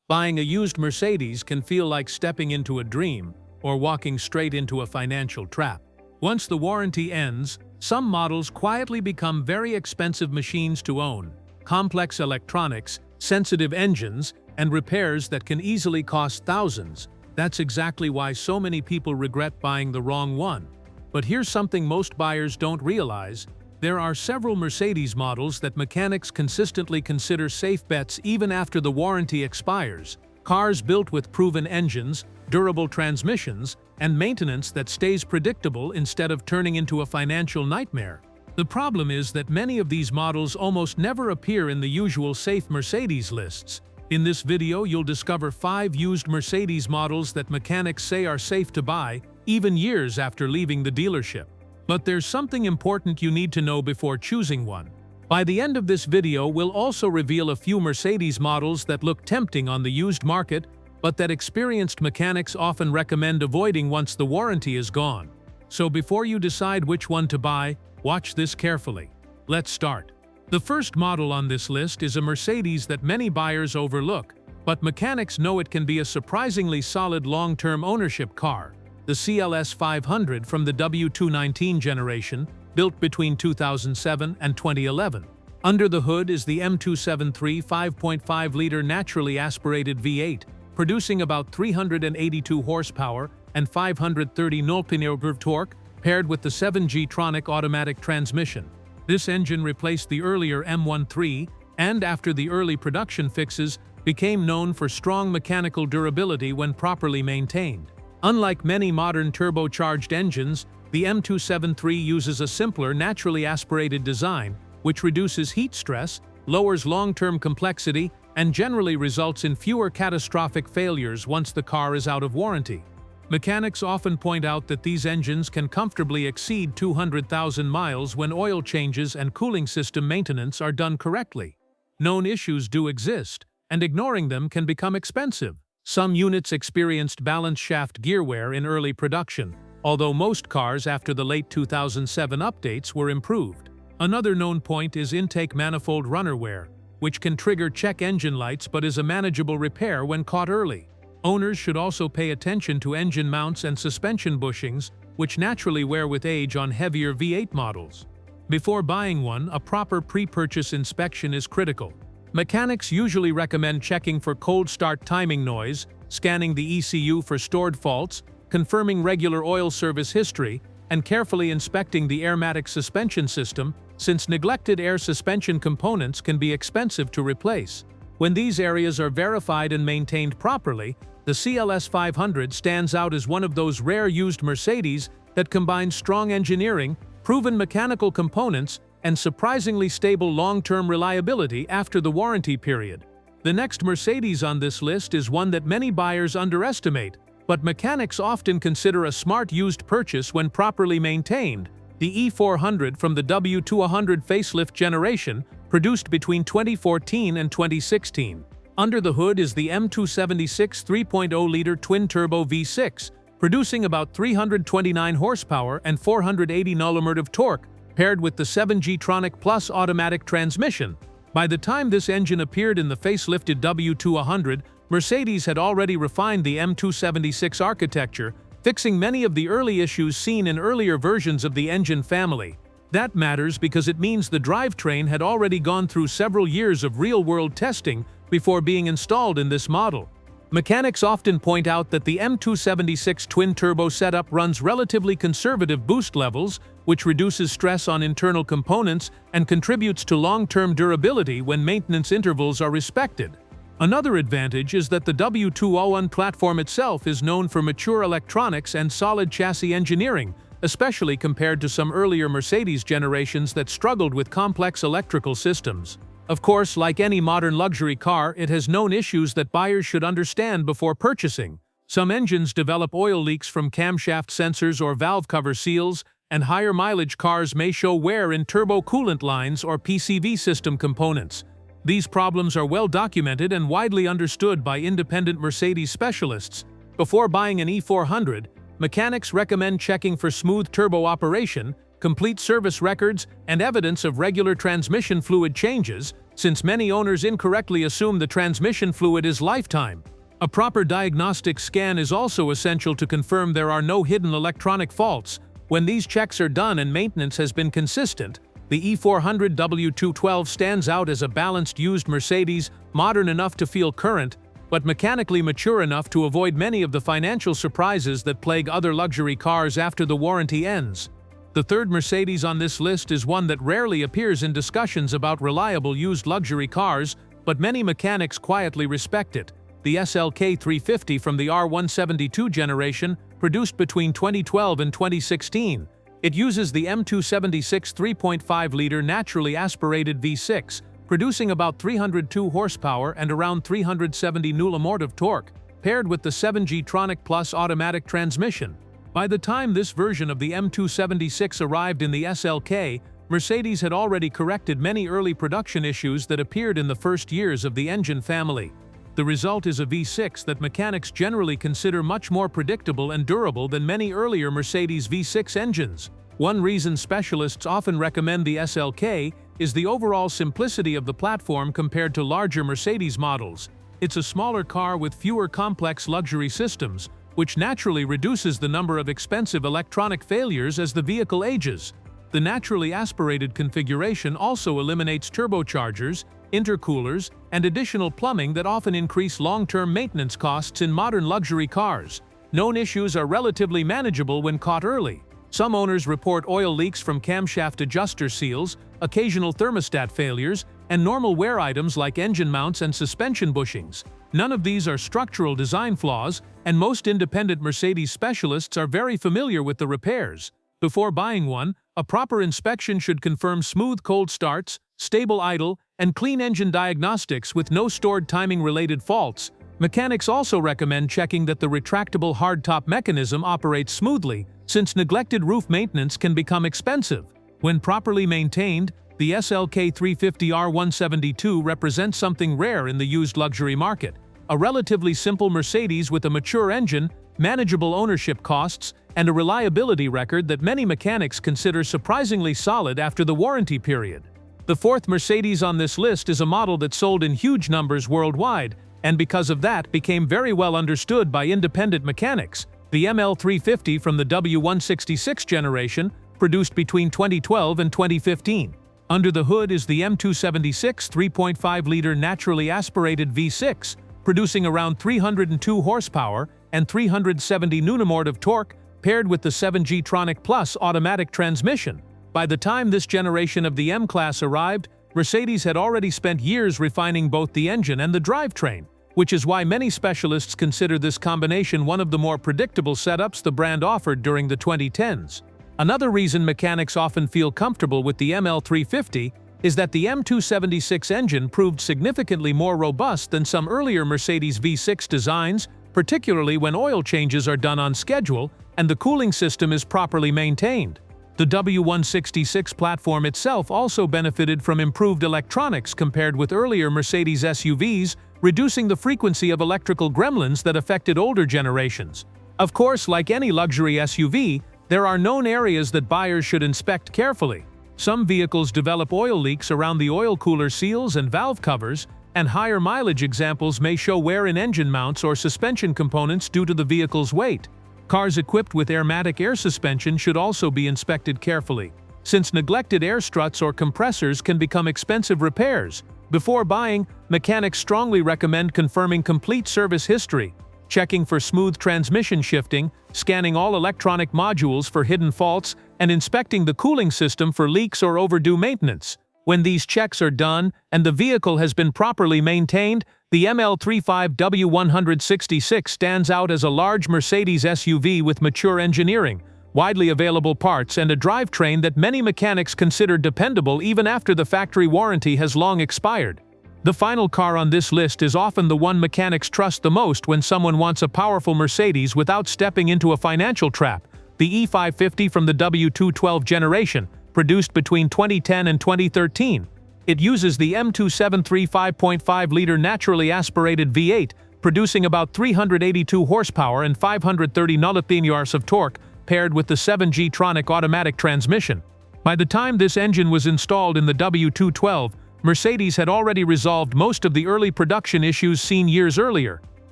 Buying a used Mercedes can feel like stepping into a dream or walking straight into a financial trap. Once the warranty ends, some models quietly become very expensive machines to own. Complex electronics, sensitive engines, and repairs that can easily cost thousands. That's exactly why so many people regret buying the wrong one. But here's something most buyers don't realize. There are several Mercedes models that mechanics consistently consider safe bets even after the warranty expires. Cars built with proven engines, durable transmissions, and maintenance that stays predictable instead of turning into a financial nightmare. The problem is that many of these models almost never appear in the usual safe Mercedes lists. In this video, you'll discover 5 used Mercedes models that mechanics say are safe to buy, even years after leaving the dealership. But there's something important you need to know before choosing one. By the end of this video, we'll also reveal a few Mercedes models that look tempting on the used market, but that experienced mechanics often recommend avoiding once the warranty is gone. So before you decide which one to buy, watch this carefully. Let's start. The first model on this list is a Mercedes that many buyers overlook, but mechanics know it can be a surprisingly solid long-term ownership car. The CLS 500 from the W219 generation, built between 2007 and 2011. Under the hood is the M273 5.5-liter naturally aspirated V8, producing about 382 horsepower and 530 Nm torque, paired with the 7G-tronic automatic transmission. This engine replaced the earlier M13 and, after the early production fixes, became known for strong mechanical durability when properly maintained. Unlike many modern turbocharged engines, the M273 uses a simpler, naturally aspirated design, which reduces heat stress, lowers long-term complexity, and generally results in fewer catastrophic failures once the car is out of warranty. Mechanics often point out that these engines can comfortably exceed 200,000 miles when oil changes and cooling system maintenance are done correctly. Known issues do exist, and ignoring them can become expensive. Some units experienced balance shaft gear wear in early production, although most cars after the late 2007 updates were improved. Another known point is intake manifold runner wear, which can trigger check engine lights but is a manageable repair when caught early. Owners should also pay attention to engine mounts and suspension bushings, which naturally wear with age on heavier V8 models. Before buying one, a proper pre-purchase inspection is critical. Mechanics usually recommend checking for cold start timing noise, scanning the ECU for stored faults, confirming regular oil service history, and carefully inspecting the Airmatic suspension system, since neglected air suspension components can be expensive to replace. When these areas are verified and maintained properly, the CLS 500 stands out as one of those rare used Mercedes that combines strong engineering, proven mechanical components, and surprisingly stable long-term reliability after the warranty period. The next Mercedes on this list is one that many buyers underestimate, but mechanics often consider a smart used purchase when properly maintained: the E400 from the W200 facelift generation, produced between 2014 and 2016. Under the hood is the M276 3.0-liter twin-turbo V6, producing about 329 horsepower and 480 Nm torque, paired with the 7G-tronic Plus automatic transmission. By the time this engine appeared in the facelifted W200, Mercedes had already refined the M276 architecture, fixing many of the early issues seen in earlier versions of the engine family. That matters because it means the drivetrain had already gone through several years of real-world testing before being installed in this model. Mechanics often point out that the M276 twin-turbo setup runs relatively conservative boost levels, which reduces stress on internal components and contributes to long-term durability when maintenance intervals are respected. Another advantage is that the W201 platform itself is known for mature electronics and solid chassis engineering, especially compared to some earlier Mercedes generations that struggled with complex electrical systems. Of course, like any modern luxury car, it has known issues that buyers should understand before purchasing. Some engines develop oil leaks from camshaft sensors or valve cover seals, and higher mileage cars may show wear in turbo coolant lines or PCV system components. These problems are well documented and widely understood by independent Mercedes specialists. Before buying an E400, mechanics recommend checking for smooth turbo operation, complete service records, and evidence of regular transmission fluid changes, since many owners incorrectly assume the transmission fluid is lifetime. A proper diagnostic scan is also essential to confirm there are no hidden electronic faults. When these checks are done and maintenance has been consistent, the E400 W212 stands out as a balanced used Mercedes, modern enough to feel current, but mechanically mature enough to avoid many of the financial surprises that plague other luxury cars after the warranty ends. The third Mercedes on this list is one that rarely appears in discussions about reliable used luxury cars, but many mechanics quietly respect it: the SLK 350 from the R172 generation, produced between 2012 and 2016. It uses the M276 3.5-liter naturally aspirated V6, producing about 302 horsepower and around 370 Nm of torque, paired with the 7G Tronic Plus automatic transmission. By the time this version of the M276 arrived in the SLK, Mercedes had already corrected many early production issues that appeared in the first years of the engine family. The result is a V6 that mechanics generally consider much more predictable and durable than many earlier Mercedes V6 engines. One reason specialists often recommend the SLK is the overall simplicity of the platform compared to larger Mercedes models. It's a smaller car with fewer complex luxury systems, which naturally reduces the number of expensive electronic failures as the vehicle ages. The naturally aspirated configuration also eliminates turbochargers, intercoolers, and additional plumbing that often increase long-term maintenance costs in modern luxury cars. Known issues are relatively manageable when caught early. Some owners report oil leaks from camshaft adjuster seals, occasional thermostat failures, and normal wear items like engine mounts and suspension bushings. None of these are structural design flaws, and most independent Mercedes specialists are very familiar with the repairs. Before buying one, a proper inspection should confirm smooth cold starts, stable idle, and clean engine diagnostics with no stored timing-related faults. Mechanics also recommend checking that the retractable hardtop mechanism operates smoothly, since neglected roof maintenance can become expensive. When properly maintained, the SLK 350 R172 represents something rare in the used luxury market: a relatively simple Mercedes with a mature engine, manageable ownership costs, and a reliability record that many mechanics consider surprisingly solid after the warranty period. The fourth Mercedes on this list is a model that sold in huge numbers worldwide, and because of that became very well understood by independent mechanics: the ML350 from the W166 generation, produced between 2012 and 2015. Under the hood is the M276 3.5-liter naturally aspirated V6, producing around 302 horsepower and 370 Nm of torque, paired with the 7G Tronic Plus automatic transmission. By the time this generation of the M-Class arrived, Mercedes had already spent years refining both the engine and the drivetrain, which is why many specialists consider this combination one of the more predictable setups the brand offered during the 2010s. Another reason mechanics often feel comfortable with the ML350 is that the M276 engine proved significantly more robust than some earlier Mercedes V6 designs, particularly when oil changes are done on schedule and the cooling system is properly maintained. The W166 platform itself also benefited from improved electronics compared with earlier Mercedes SUVs, reducing the frequency of electrical gremlins that affected older generations. Of course, like any luxury SUV, there are known areas that buyers should inspect carefully. Some vehicles develop oil leaks around the oil cooler seals and valve covers, and higher mileage examples may show wear in engine mounts or suspension components due to the vehicle's weight. Cars equipped with Airmatic air suspension should also be inspected carefully, since neglected air struts or compressors can become expensive repairs. Before buying, mechanics strongly recommend confirming complete service history, checking for smooth transmission shifting, scanning all electronic modules for hidden faults, and inspecting the cooling system for leaks or overdue maintenance. When these checks are done and the vehicle has been properly maintained, the ML35 W166 stands out as a large Mercedes SUV with mature engineering, widely available parts, and a drivetrain that many mechanics consider dependable even after the factory warranty has long expired. The final car on this list is often the one mechanics trust the most when someone wants a powerful Mercedes without stepping into a financial trap: the E550 from the W212 generation, produced between 2010 and 2013. It uses the M273 5.5-liter naturally aspirated V8, producing about 382 horsepower and 530 Nm of torque, paired with the 7G Tronic automatic transmission. By the time this engine was installed in the W212, Mercedes had already resolved most of the early production issues seen years earlier.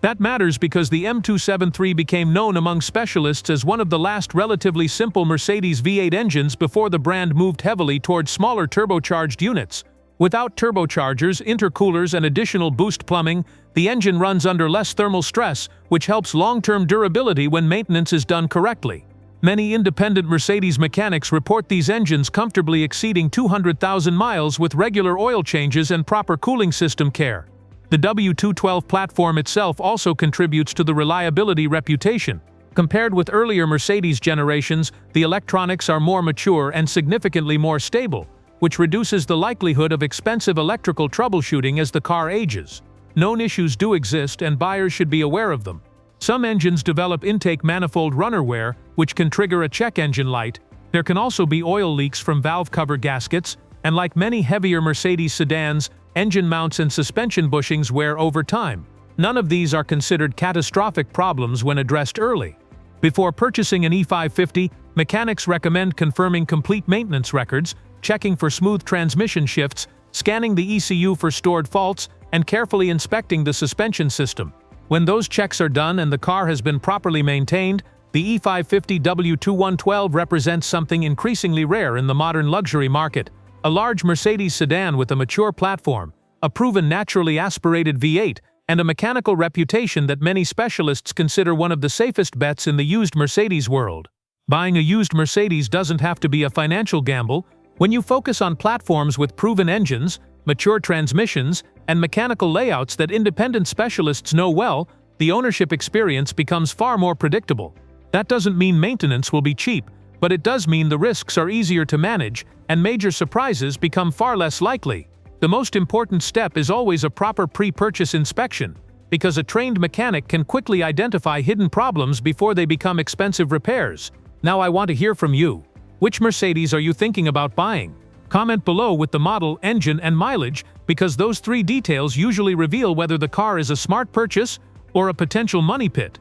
That matters because the M273 became known among specialists as one of the last relatively simple Mercedes V8 engines before the brand moved heavily towards smaller turbocharged units. Without turbochargers, intercoolers, and additional boost plumbing, the engine runs under less thermal stress, which helps long-term durability when maintenance is done correctly. Many independent Mercedes mechanics report these engines comfortably exceeding 200,000 miles with regular oil changes and proper cooling system care. The W212 platform itself also contributes to the reliability reputation. Compared with earlier Mercedes generations, the electronics are more mature and significantly more stable, which reduces the likelihood of expensive electrical troubleshooting as the car ages. Known issues do exist and buyers should be aware of them. Some engines develop intake manifold runner wear, which can trigger a check engine light. There can also be oil leaks from valve cover gaskets, and like many heavier Mercedes sedans, engine mounts and suspension bushings wear over time. None of these are considered catastrophic problems when addressed early. Before purchasing an E550, mechanics recommend confirming complete maintenance records, checking for smooth transmission shifts, scanning the ECU for stored faults, and carefully inspecting the suspension system. When those checks are done and the car has been properly maintained, the E550 W212 represents something increasingly rare in the modern luxury market. A large Mercedes sedan with a mature platform, a proven naturally aspirated V8, and a mechanical reputation that many specialists consider one of the safest bets in the used Mercedes world. Buying a used Mercedes doesn't have to be a financial gamble. When you focus on platforms with proven engines, mature transmissions, and mechanical layouts that independent specialists know well, the ownership experience becomes far more predictable. That doesn't mean maintenance will be cheap, but it does mean the risks are easier to manage and major surprises become far less likely. The most important step is always a proper pre-purchase inspection, because a trained mechanic can quickly identify hidden problems before they become expensive repairs. Now I want to hear from you. Which Mercedes are you thinking about buying? Comment below with the model, engine, and mileage, because those three details usually reveal whether the car is a smart purchase or a potential money pit.